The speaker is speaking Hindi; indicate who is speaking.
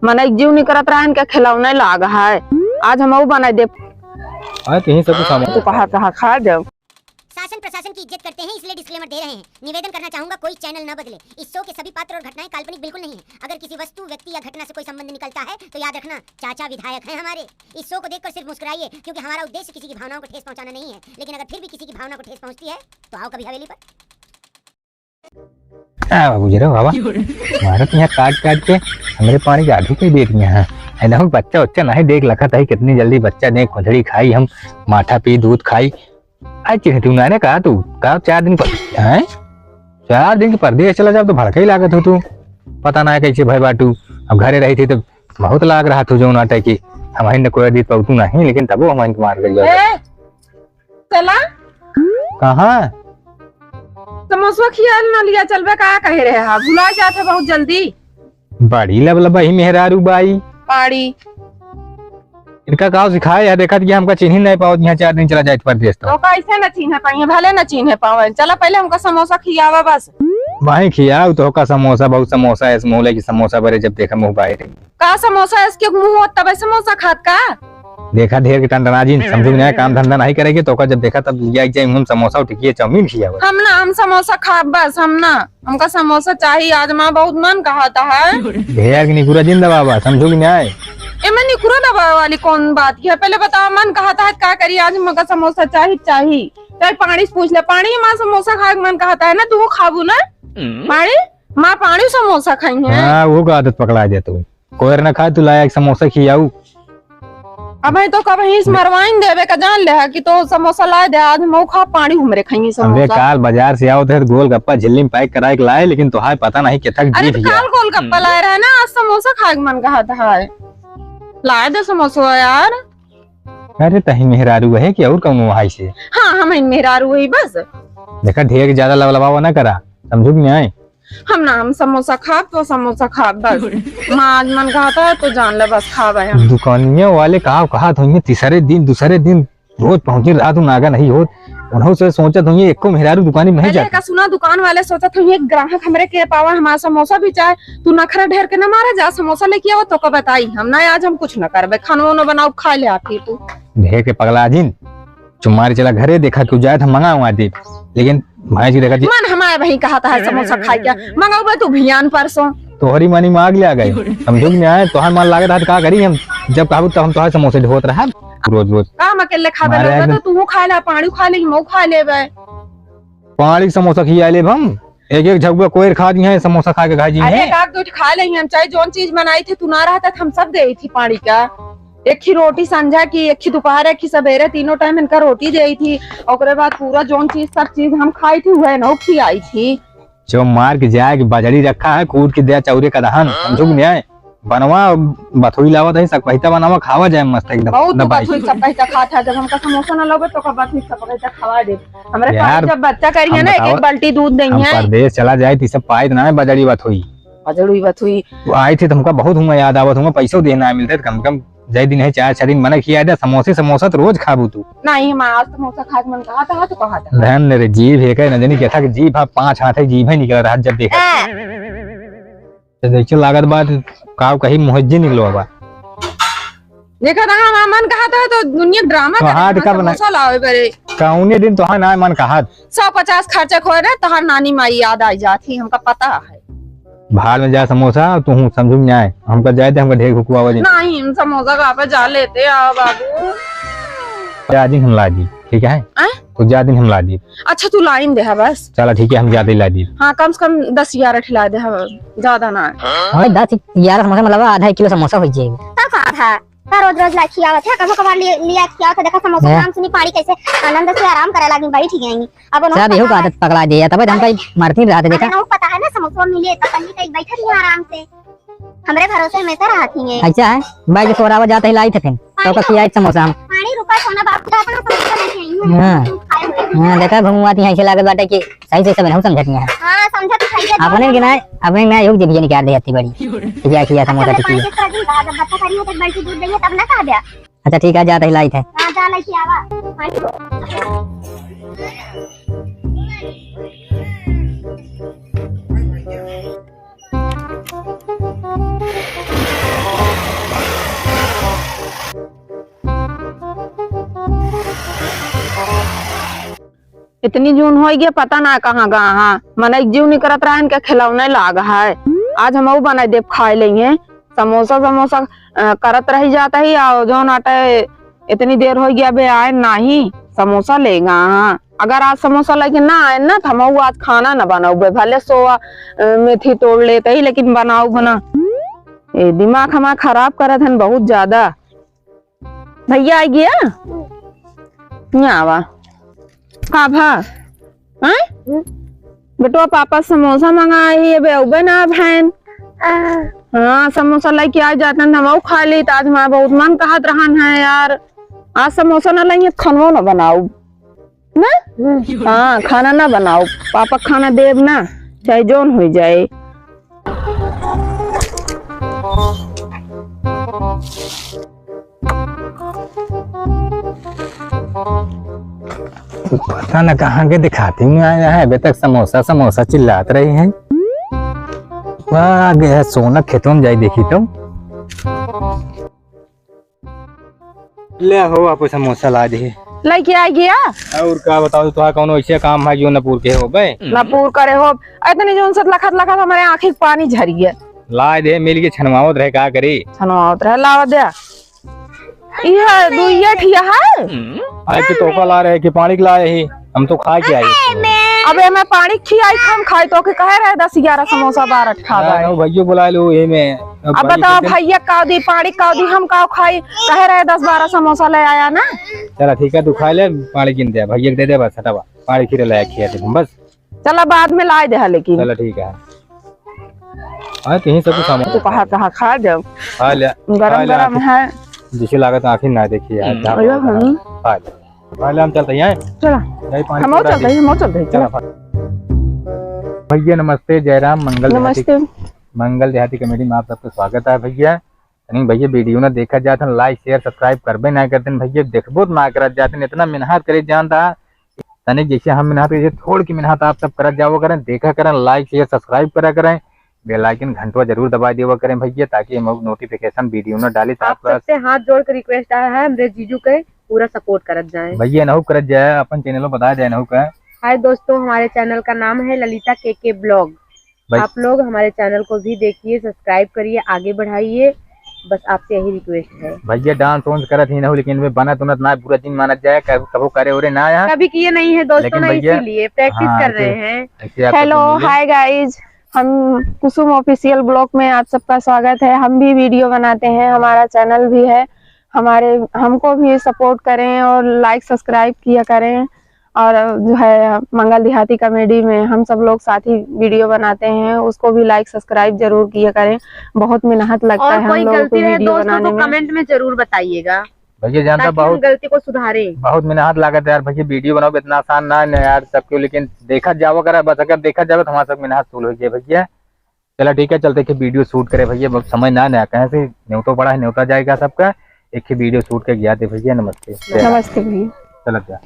Speaker 1: मन जीव नहीं करत रहा इनके खिलौने लाग है। आज हम बना दे
Speaker 2: कहीं सब सामान
Speaker 1: तो कहा खा जाओ।
Speaker 3: शासन प्रशासन की इज्जत करते हैं इसलिए डिस्क्लेमर दे रहे हैं। निवेदन करना चाहूंगा कोई चैनल न बदले। इस शो के सभी पात्र और घटनाएं काल्पनिक बिल्कुल नहीं है। अगर किसी वस्तु व्यक्ति या घटना से कोई संबंध निकलता है तो याद रखना चाचा विधायक हैं हमारे। इस शो को देखकर सिर्फ मुस्कुराइए क्योंकि हमारा उद्देश्य किसी की भावनाओं को ठेस पहुंचाना नहीं है। लेकिन अगर फिर भी किसी की भावना को ठेस पहुंचती है तो आओ कभी हवेली पर।
Speaker 2: गुजरो बाबा भारत यहाँ काट काट के हमारे पानी के आधे के देख हैं। एकदम बच्चा उच्चा नहीं देख लखा था कितनी जल्दी बच्चा ने खुदड़ी खाई, हम माठा पी दूध खाई। आज तू मैंने कहा तू कहा 4 दिन पर हैं 4 दिन के परदेश चला जाओ तो भड़का ही लागत हो तू। पता ना कैसे भाई बाटू अब घरे रही थी तो बहुत लाग रहा तू जो नाटक की हमारी ने कोई दी पौतू नहीं, लेकिन तब वो हमारे मार गई।
Speaker 1: चला
Speaker 2: कहाँ
Speaker 1: समोसा खिया ना लिया चलबे का कहे रहे हा भुला जाते बहुत जल्दी।
Speaker 2: बड़ी लबलबा ही मेहरारू बाई
Speaker 1: पाड़ी
Speaker 2: इनका गाँव सिखाया यार देखा कि हमका चिन्ह नहीं पाओ यहाँ 4 दिन चला जाए परदेश
Speaker 1: तो कैसे न चिन्ह पाइए भले न चिन्ह पावे। चला पहले हमका समोसा खियावा बस
Speaker 2: वहीं खियाओ तो का समोसा बहुत समोसा है मोले की समोसा बड़े जब देखा मुँह बाहर
Speaker 1: का समोसा इसके मुँह तब समोसा खात का
Speaker 2: देखा ढेर के टंडनाजी समझो नया काम धंधा नहीं करेगी तो जब देखा तब लिया जाए हम समोसा टिकिए चाउमीन खियावा।
Speaker 1: हम समोसा खा बस हमका समोसा चाहिए। आज माँ बहुत मन कहता है
Speaker 2: ढेर की निकुरा जिंदा बाबा समझो न्याय
Speaker 1: एमे निकुरा दबा वाली कौन बात है। पहले बताओ मन कहता है क्या करिए आज हमका समोसा चाहिए। तो पानी से पूछ ले पानी माँ समोसा खा मन कहता है ना तू खाबू ना पानी माँ पानी समोसा खाई है।
Speaker 2: वो आदत पकड़ा दे तू कोई ना खाए तू लाया समोसा खियाऊ।
Speaker 1: अब तो कभी मरवाइन देवे का जान ले कि तो समोसा लाए दे आज मौखा पानी हमरे खाएंगे समोसा।
Speaker 2: काल बाजार से आओ थे गोलगप्पा झिल्ली में पैक करा के लाए लेकिन तो पता नहीं कितना
Speaker 1: अरे तो काल गोलगप्पा लाए रहे ना आज समोसा खाए मन कहा था लाए दे समोसा यार।
Speaker 2: अरे तही मेहरारू है कि और कौन वहां से।
Speaker 1: हाँ हम मेहरारू है बस
Speaker 2: देखा ढेर ज्यादा लवलवा ना करा समझो कि नहीं
Speaker 1: हम समोसा खा तो समोसा खा बस माँ मन कहता है तो जान ले बस खा
Speaker 2: दुकानिया वाले कहा तो तीसरे दिन दूसरे दिन रोज पहुंचे रात नागा नहीं हो उन्हों से सोचा तो ये एको मेहरारू दुकानी में जाता
Speaker 1: सुना दुकान वाले सोचा था ये ग्राहक हमरे के पावा हमारा समोसा भी चाहे तू नखरा ढेर के न मारे जा समोसा लेके आओ तो को बताई हम ना आज हम कुछ न करबे खाना न बनाओ खा ले आती तू
Speaker 2: ढेर के पगला जिन चुमारी चला घरे देखा क्यों जाए था मंगाऊंगा दे लेकिन भाई जी देखा जी
Speaker 1: मन हमारे वही कहा था समोसा खाई क्या मंगाऊ तू भियान परसों
Speaker 2: तोहरी मानी मांग लिया गए समझो कि आए तोहर मान लागे था का करी हम जब कहू तो हम तोहर समोसे ढोत रहा रोज रोज
Speaker 1: काम अकेले खा दे तो तू खा ले पानी खा ले मऊ खा लेबे
Speaker 2: पानी समोसा खिया ले हम एक झगुआ कोई खा दी है समोसा खा के खा जी
Speaker 1: है एक दो खा ले हम चाहे जोन चीज बनाई थी तू ना रहा था हम सब गई थी पानी का एक ही रोटी संझा की एक ही दोपहर एक ही सवेरे तीनों टाइम इनका रोटी दी थी और बाद पूरा जोन चीज सब चीज हम खाई थी वह नौ की आई थी
Speaker 2: जो मार के जाए बजड़ी रखा है कूद के दिया चौरे का दहन समझो न्याय बनवा बथोई लावत है सकपहिता बनावा खावा जाए मस्त एकदम
Speaker 1: बहुत बथोई सकपहिता खाता जब हमका समोसा ना लोगे तो बथोई सकपहिता खवा दे हमरे पास जब बच्चा करिए ना एक बाल्टी दूध देंगे
Speaker 2: परदेश चला जाए तो सब पाए ना बजड़ी बथोई आई थी तुमका बहुत हुआ याद आवत हुआ पैसों देना मिलते कम कम जय दिन है 4-6 दिन मना किया दे समोसा तो रोज खाबू तू नहीं
Speaker 1: आज समोसा खा मन कहा था तो कहा था
Speaker 2: धन रे जीभ है के न जानी क्या था कि जीभ 5 हाथ है जीभ है निकल रहा जब देखा तो देख लागत बात काव कहीं मुहज्जे निकलो बाबा
Speaker 1: देखा था मन कहा था तो दुनिया ड्रामा
Speaker 2: हाथ का बना
Speaker 1: समोसा लावे बरे
Speaker 2: कौने दिन तो ना मन कहा
Speaker 1: 150 खर्चा खोए ना तहार नानी माई याद आई जाती हमका पता है
Speaker 2: बाहर में जा समोसा तू समझू में आए हमका जाए थे हमका ढेर भुकवा वजह
Speaker 1: नहीं हम समोसा कहाँ पे जा लेते आओ बाबू
Speaker 2: जा दिन हम ला दी ठीक है तो जा दिन हम ला दी।
Speaker 1: अच्छा तू लाइन दे बस
Speaker 2: चला ठीक है हम ज्यादा ला दी।
Speaker 1: हाँ कम से कम 10-11 खिला दे ज्यादा ना
Speaker 4: 10-11 समोसा मतलब आधा किलो समोसा हो जाएगा
Speaker 3: रोज रोज लाइक किया था कभी कभार लिया किया था देखा समोसा नाम सुनी पानी कैसे आनंद से आराम करे लगी बड़ी ठीक है अब
Speaker 4: सब यही आदत पकड़ा दिया तब हम कहीं मारती रहा था देखा
Speaker 3: पता है ना समोसा मिले तो कहीं कहीं बैठा थी आराम से हमरे भरोसे में तो रहती है
Speaker 4: अच्छा है भाई जो सोरावा जाते ही लाई थे तो का किया समोसा हम
Speaker 3: पानी रुपया सोना बाप का अपना समोसा लेके आई हूं
Speaker 4: हां देखा घुमवाती है ऐसे लागत बाटे कि सही से सब हम समझती है
Speaker 3: हां समझा तो सही है
Speaker 4: आपने कि ना अपने मैं योग दिए निकाल दे जाती बड़ी क्या किया समोसा टिकी
Speaker 3: जब बच्चा करिए तो बाल्टी दूध देंगे तब ना खा गया
Speaker 4: अच्छा ठीक है जाते ही लाई थे
Speaker 3: हां जा लेके आवा
Speaker 1: इतनी जून हो गया पता ना कहाँ गया। हाँ मन एक जीव नहीं करत रहा इनके खिलौने लाग है। आज हम वो बना देव खाए लेंगे समोसा समोसा करत रही जाता ही आओ जो नाटे इतनी देर हो गया बे आए ना ही समोसा लेगा। हाँ अगर आज समोसा लेके ना आए ना तो हम आज खाना ना बनाऊ बे भले सोआ मेथी तोड़ लेते ही लेकिन बनाऊ बना। ये दिमाग हमारा खराब करत है बहुत ज्यादा। भैया आ गया यहाँ आवा का भा बेटो पापा समोसा मंगाई है बे ना बहन। हाँ समोसा लेके आ जाते हैं हम खा ली आज हमारा बहुत मन कहत रहन है यार। आज समोसा ना लेंगे खाना ना बनाऊ ना। हाँ खाना ना बनाओ पापा खाना देव ना चाहे जोन हो जाए।
Speaker 2: पता न कहाँ के दिखाती में आया है। अभी तक समोसा समोसा चिल्लात रही है। वाह गया सोना खेतों में जाई देखी तो ले हो आप समोसा ला दे
Speaker 1: लेके आ गया।
Speaker 2: और क्या बताओ तो कौन ऐसे काम है जो नपूर के हो बे
Speaker 1: नपूर करे हो इतने जोन से लखत लखत हमारे आंखें पानी झरी गया।
Speaker 2: ला दे मिल के छनवावत रहे का करी
Speaker 1: छनवावत रहे लावा दे यह दुइया ठिया है।
Speaker 2: आए कि तोहफा ला रहे कि पानी ला रहे हम तो खा के आए।
Speaker 1: अबे मैं पानी खियाई हम खाई तो के कहे रहे 10-11 समोसा 12 खा गए।
Speaker 2: भैया बुला लो ये में
Speaker 1: अब बताओ भैया का दी पानी का दी हम का खाई कहे रहे 10-12 समोसा ले आया ना।
Speaker 2: चला ठीक है तू खा ले पानी गिन दे भैया दे दे बस हटावा पानी खीरे लाया खिया दे बस।
Speaker 1: चला बाद में ला दे लेकिन
Speaker 2: चला ठीक है। हाँ कहीं सब सामान
Speaker 1: तो कहा खा जाओ
Speaker 2: खा ले
Speaker 1: गरम गरम है
Speaker 2: जिसे लागत आखिर ना देखिए यार हम चलते हैं
Speaker 1: चला हम चलते हैं।
Speaker 2: भैया नमस्ते जयराम मंगल
Speaker 1: नमस्ते
Speaker 2: मंगल देहाती कमेटी में आप सबका स्वागत है भैया। नहीं भैया वीडियो ना देखा जाता लाइक शेयर सब्सक्राइब करबे ना करते भैया देखबो ना करत जाते इतना मेहनत करे जानता तने जैसे हम मेहनत करे थोड़ी की मेहनत आप सब करत जाओ करें देखा करें लाइक शेयर सब्सक्राइब करा करें बेल आइकन घंटवा जरूर दबा दिया करें भैया ताकि हम नोटिफिकेशन वीडियो ना डाले
Speaker 1: आप सबसे हाथ जोड़ कर रिक्वेस्ट आया है हमरे जीजू के पूरा सपोर्ट करत जाए
Speaker 2: भैया नहु करत जाए अपन चैनल बताया जाए नहु का।
Speaker 1: हाय दोस्तों हमारे चैनल का नाम है ललिता के ब्लॉग। आप लोग हमारे चैनल को भी देखिए सब्सक्राइब करिए आगे बढ़ाइए बस आपसे यही रिक्वेस्ट है।
Speaker 2: भैया डांस वांस करत ही ना लेकिन वे बनत उनत ना पूरा दिन मानत जाए कबो करे ओरे ना यार
Speaker 1: कभी किए नहीं है दोस्तों ना इसीलिए प्रैक्टिस कर रहे हैं। हेलो हाय गाइज हम कुसुम ऑफिशियल ब्लॉग में आप सबका स्वागत है। हम भी वीडियो बनाते हैं हमारा चैनल भी है हमारे हमको भी सपोर्ट करें और लाइक सब्सक्राइब किया करें। और जो है मंगल देहाती कॉमेडी में हम सब लोग साथ ही वीडियो बनाते हैं उसको भी लाइक सब्सक्राइब जरूर किया करें। बहुत मेहनत लगता है हम लोगों को वीडियो बनाने में। कमेंट में जरूर बताइएगा
Speaker 2: भैया जानता बहुत
Speaker 1: गलती को सुधारे
Speaker 2: बहुत मेहनत लागत है यार भैया वीडियो बनाओ इतना आसान ना है यार सबको लेकिन देखा जाओ करा बस अगर देखा जाए तो हमारा सब मेहनत सूल हो गया भैया। चला ठीक है चलते वीडियो शूट करे भैया बहुत समय ना कहीं से न्योता पड़ा है न्योता जाएगा सबका एक ही वीडियो शूट के गया थे भैया। नमस्ते
Speaker 1: नमस्ते भैया
Speaker 2: चलत जा।